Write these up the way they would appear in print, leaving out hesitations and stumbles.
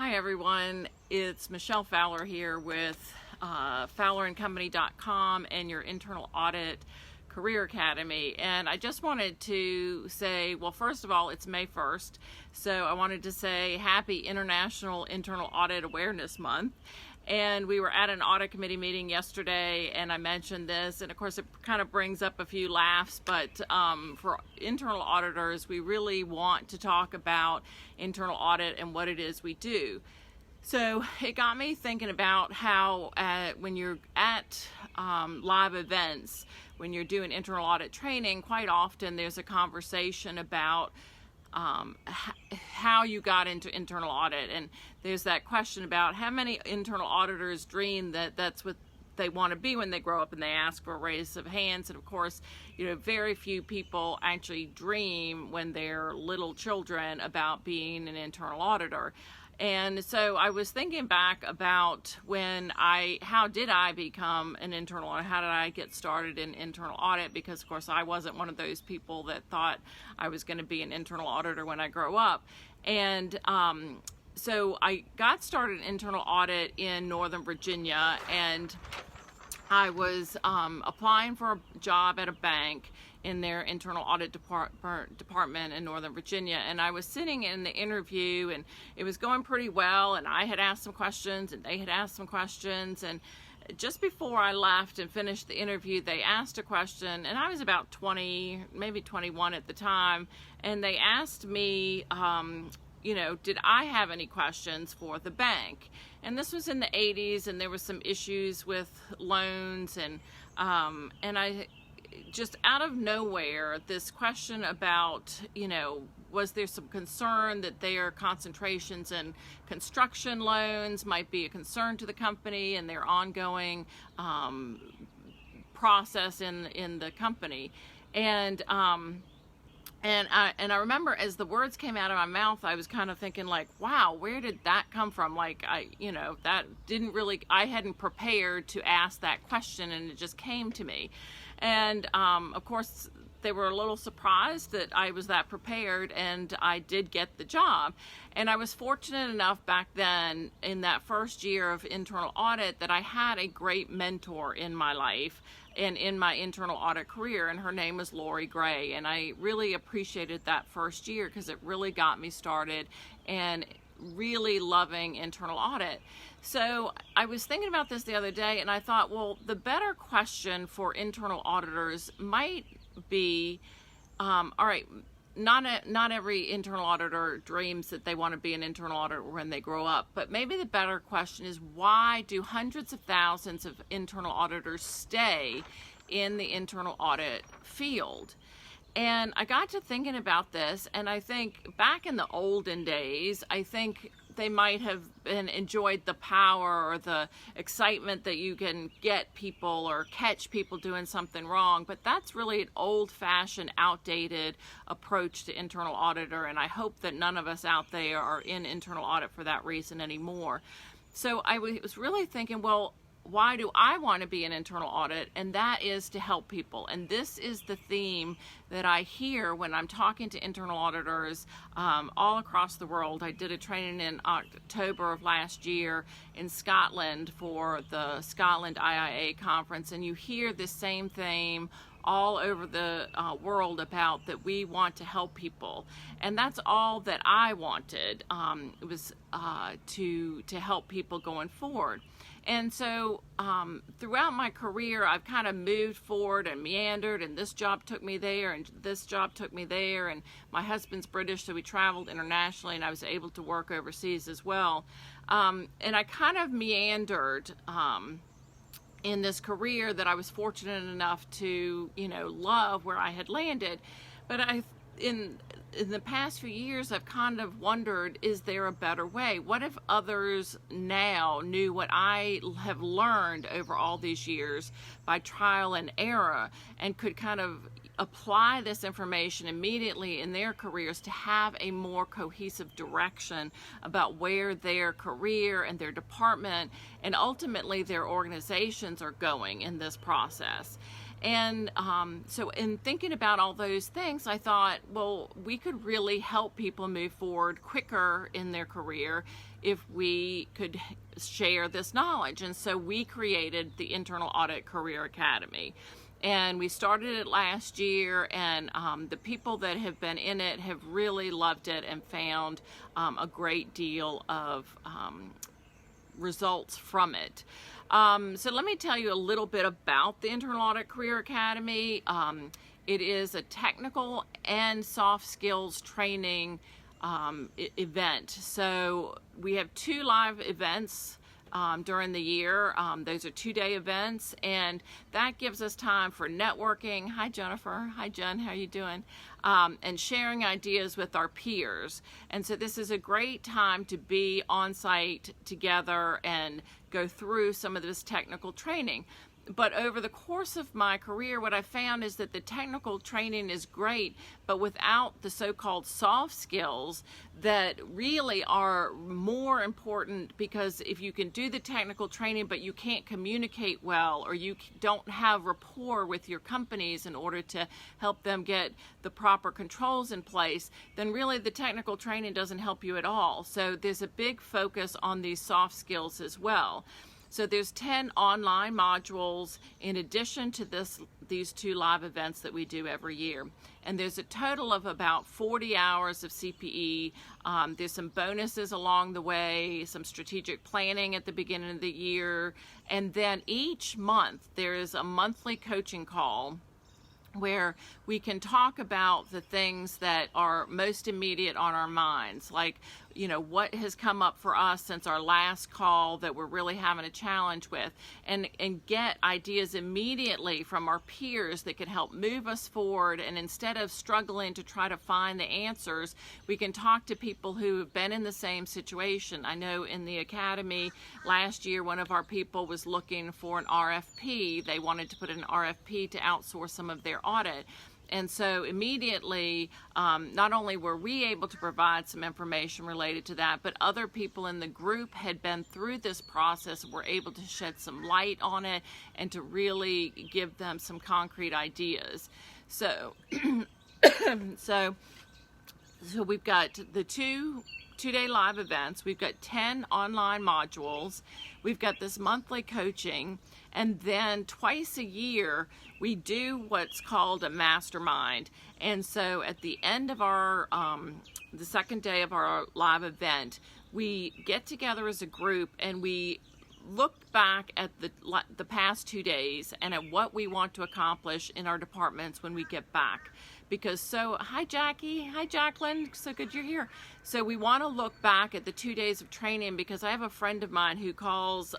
Hi everyone, it's Michelle Fowler here with FowlerandCompany.com and your Internal Audit Career Academy. And I just wanted to say, well, first of all, it's May 1st, so I wanted to say happy International Internal Audit Awareness Month. And we were at an audit committee meeting yesterday, and I mentioned this, and of course it kind of brings up a few laughs, but for internal auditors, we really want to talk about internal audit and what it is we do. So it got me thinking about how when you're at live events, when you're doing internal audit training, quite often there's a conversation about how you got into internal audit, and there's that question about how many internal auditors dream that that's what they want to be when they grow up, and they ask for a raise of hands. And of course, very few people actually dream when they're little children about being an internal auditor. And so I was thinking back about how did I become an internal audit? How did I get started in internal audit? Because of course I wasn't one of those people that thought I was going to be an internal auditor when I grow up. And so I got started in internal audit in Northern Virginia, and I was applying for a job at a bank in their internal audit department in Northern Virginia, and I was sitting in the interview, and it was going pretty well, and I had asked some questions and they had asked some questions, and just before I left and finished the interview, they asked a question, and I was about 20, maybe 21 at the time, and they asked me did I have any questions for the bank? And this was in the 80s, and there was some issues with loans, and I just out of nowhere, this question about, was there some concern that their concentrations in construction loans might be a concern to the company and their ongoing process in the company. And I remember as the words came out of my mouth, I was kind of thinking like, wow, where did that come from? Like, that didn't really, I hadn't prepared to ask that question, and it just came to me. And of course, they were a little surprised that I was that prepared, and I did get the job. And I was fortunate enough back then in that first year of internal audit that I had a great mentor in my life and in my internal audit career, and her name was Lori Gray. And I really appreciated that first year because it really got me started and really loving internal audit. So I was thinking about this the other day, and I thought, well, the better question for internal auditors might be, all right, not every internal auditor dreams that they want to be an internal auditor when they grow up, but maybe the better question is, why do hundreds of thousands of internal auditors stay in the internal audit field? And I got to thinking about this, and I think back in the olden days, I think they might have enjoyed the power or the excitement that you can get people or catch people doing something wrong, but that's really an old-fashioned, outdated approach to internal auditor, and I hope that none of us out there are in internal audit for that reason anymore. So I was really thinking, well, why do I want to be an internal audit? And that is to help people. And this is the theme that I hear when I'm talking to internal auditors all across the world. I did a training in October of last year in Scotland for the Scotland IACA conference, and you hear this same theme all over the world about that we want to help people. And that's all that I wanted, it was to help people going forward. And so throughout my career, I've kind of moved forward and meandered, and this job took me there, and this job took me there, and my husband's British, so we traveled internationally, and I was able to work overseas as well. And I kind of meandered in this career that I was fortunate enough to, love where I had landed. But in the past few years, I've kind of wondered, is there a better way? What if others now knew what I have learned over all these years by trial and error, and could kind of apply this information immediately in their careers to have a more cohesive direction about where their career and their department and ultimately their organizations are going in this process. And so in thinking about all those things, I thought, well, we could really help people move forward quicker in their career if we could share this knowledge. And so we created the Internal Audit Career Academy. And we started it last year, and the people that have been in it have really loved it and found a great deal of results from it. So let me tell you a little bit about the Internal Audit Career Academy. It is a technical and soft skills training event. So we have 2 live events during the year. Those are 2-day events, and that gives us time for networking. Hi Jennifer. Hi Jen, how are you doing? And sharing ideas with our peers. And so this is a great time to be on site together and go through some of this technical training. But over the course of my career, what I found is that the technical training is great, but without the so-called soft skills that really are more important, because if you can do the technical training but you can't communicate well, or you don't have rapport with your companies in order to help them get the proper controls in place, then really the technical training doesn't help you at all. So there's a big focus on these soft skills as well. So there's 10 online modules in addition to these 2 live events that we do every year. And there's a total of about 40 hours of CPE. There's some bonuses along the way, some strategic planning at the beginning of the year. And then each month there is a monthly coaching call where we can talk about the things that are most immediate on our minds, like, you know, what has come up for us since our last call that we're really having a challenge with, and get ideas immediately from our peers that can help move us forward. And instead of struggling to try to find the answers, we can talk to people who have been in the same situation. I know in the academy last year, one of our people was looking for an RFP. They wanted to put an RFP to outsource some of their audit. And so immediately, not only were we able to provide some information related to that, but other people in the group had been through this process and were able to shed some light on it and to really give them some concrete ideas. So, so we've got the two-day live events. We've got 10 online modules. We've got this monthly coaching. And then twice a year, we do what's called a mastermind. And so at the end of our, the second day of our live event, we get together as a group and we look back at the past 2 days and at what we want to accomplish in our departments when we get back. Because hi Jackie, hi Jacqueline, so good you're here. So we want to look back at the 2 days of training, because I have a friend of mine who calls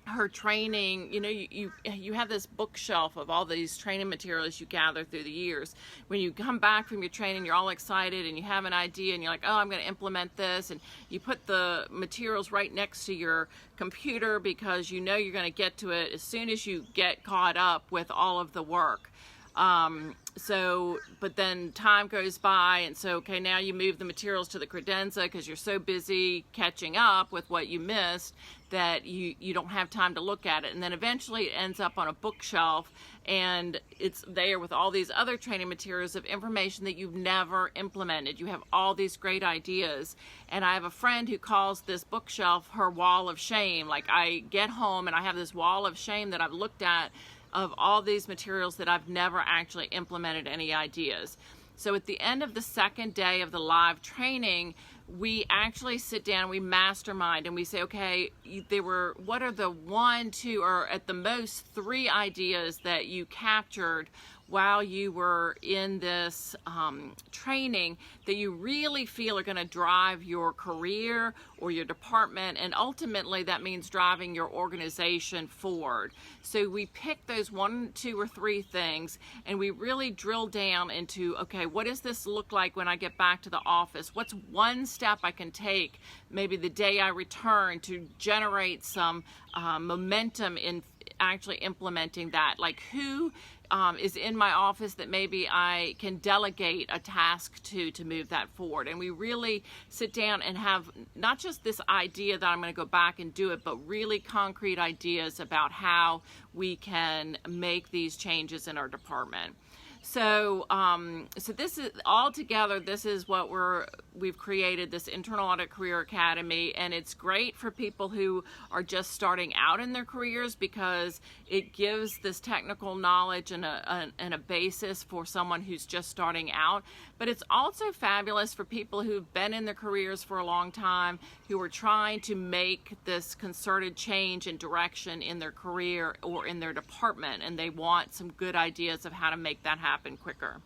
her training, you know, you have this bookshelf of all these training materials you gather through the years. When you come back from your training, you're all excited and you have an idea and you're like, oh, I'm going to implement this, and you put the materials right next to your computer because you know you're going to get to it as soon as you get caught up with all of the work. But then time goes by, and so, okay, now you move the materials to the credenza because you're so busy catching up with what you missed that you don't have time to look at it. And then eventually it ends up on a bookshelf, and it's there with all these other training materials of information that you've never implemented. You have all these great ideas. And I have a friend who calls this bookshelf her wall of shame. Like, I get home and I have this wall of shame that I've looked at of all these materials that I've never actually implemented any ideas. So at the end of the second day of the live training, we actually sit down, we mastermind, and we say, okay, what are the 1, 2, or at the most 3 ideas that you captured while you were in this training that you really feel are going to drive your career or your department, and ultimately that means driving your organization forward. So we pick those 1, 2, or 3 things, and we really drill down into, okay, what does this look like when I get back to the office? What's one step I can take maybe the day I return to generate some momentum in actually implementing that? Like, who is in my office that maybe I can delegate a task to move that forward. And we really sit down and have not just this idea that I'm going to go back and do it, but really concrete ideas about how we can make these changes in our department. So, so this is all together. This is what we've created, this Internal Audit Career Academy, and it's great for people who are just starting out in their careers because it gives this technical knowledge and a basis for someone who's just starting out. But it's also fabulous for people who've been in their careers for a long time, who are trying to make this concerted change in direction in their career or in their department, and they want some good ideas of how to make that happen quicker.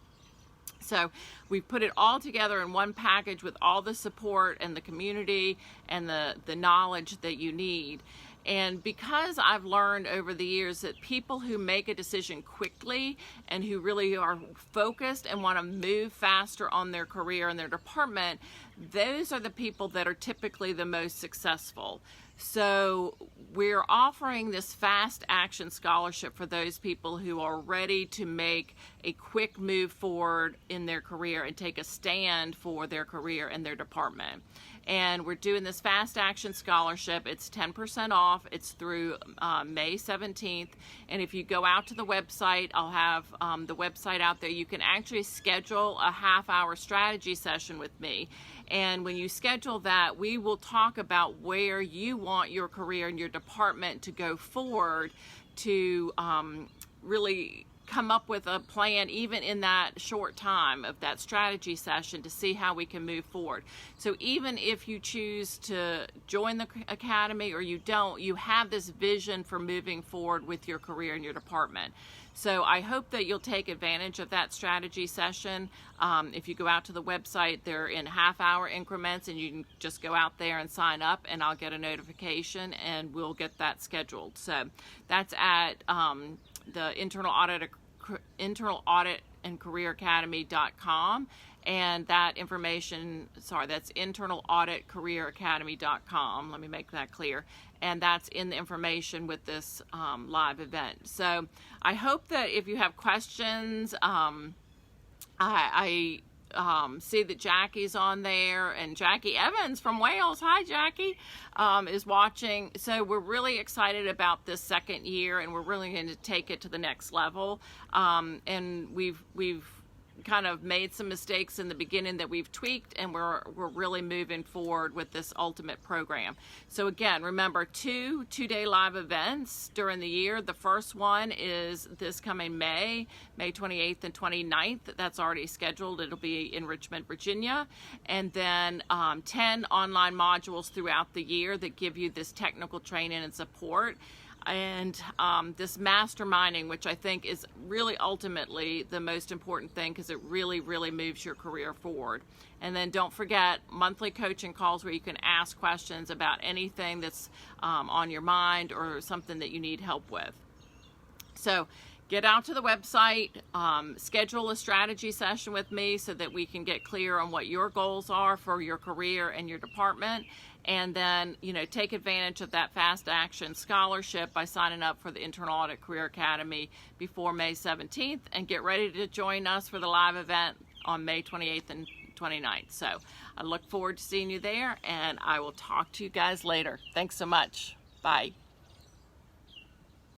So we've put it all together in one package with all the support and the community and the knowledge that you need. And because I've learned over the years that people who make a decision quickly and who really are focused and want to move faster on their career and their department, those are the people that are typically the most successful. So we're offering this fast action scholarship for those people who are ready to make a quick move forward in their career and take a stand for their career and their department. And we're doing this fast action scholarship. It's 10% off. It's through May 17th. And if you go out to the website, I'll have the website out there. You can actually schedule a half-hour strategy session with me. And when you schedule that, we will talk about where you want your career and your department to go forward to really come up with a plan even in that short time of that strategy session to see how we can move forward. So even if you choose to join the academy or you don't, you have this vision for moving forward with your career and your department. So I hope that you'll take advantage of that strategy session. If you go out to the website, they're in half-hour increments, and you can just go out there and sign up, and I'll get a notification, and we'll get that scheduled. So that's at the Internal Audit and Career Academy.com, and that information, that's internalauditcareeracademy.com. Let me make that clear. And that's in the information with this live event. So I hope that if you have questions, I see that Jackie's on there, and Jackie Evans from Wales, hi Jackie, is watching. So we're really excited about this second year, and we're really going to take it to the next level. And we've kind of made some mistakes in the beginning that we've tweaked, and we're really moving forward with this ultimate program. So again, remember, two-day live events during the year. The first one is this coming May 28th and 29th. That's already scheduled. It'll be in Richmond, Virginia. And then 10 online modules throughout the year that give you this technical training and support. And this masterminding, which I think is really ultimately the most important thing, because it really, really moves your career forward. And then don't forget monthly coaching calls where you can ask questions about anything that's on your mind or something that you need help with. So get out to the website, schedule a strategy session with me so that we can get clear on what your goals are for your career and your department. And then, take advantage of that fast action scholarship by signing up for the Internal Audit Career Academy before May 17th, and get ready to join us for the live event on May 28th and 29th. So I look forward to seeing you there, and I will talk to you guys later. Thanks so much. Bye.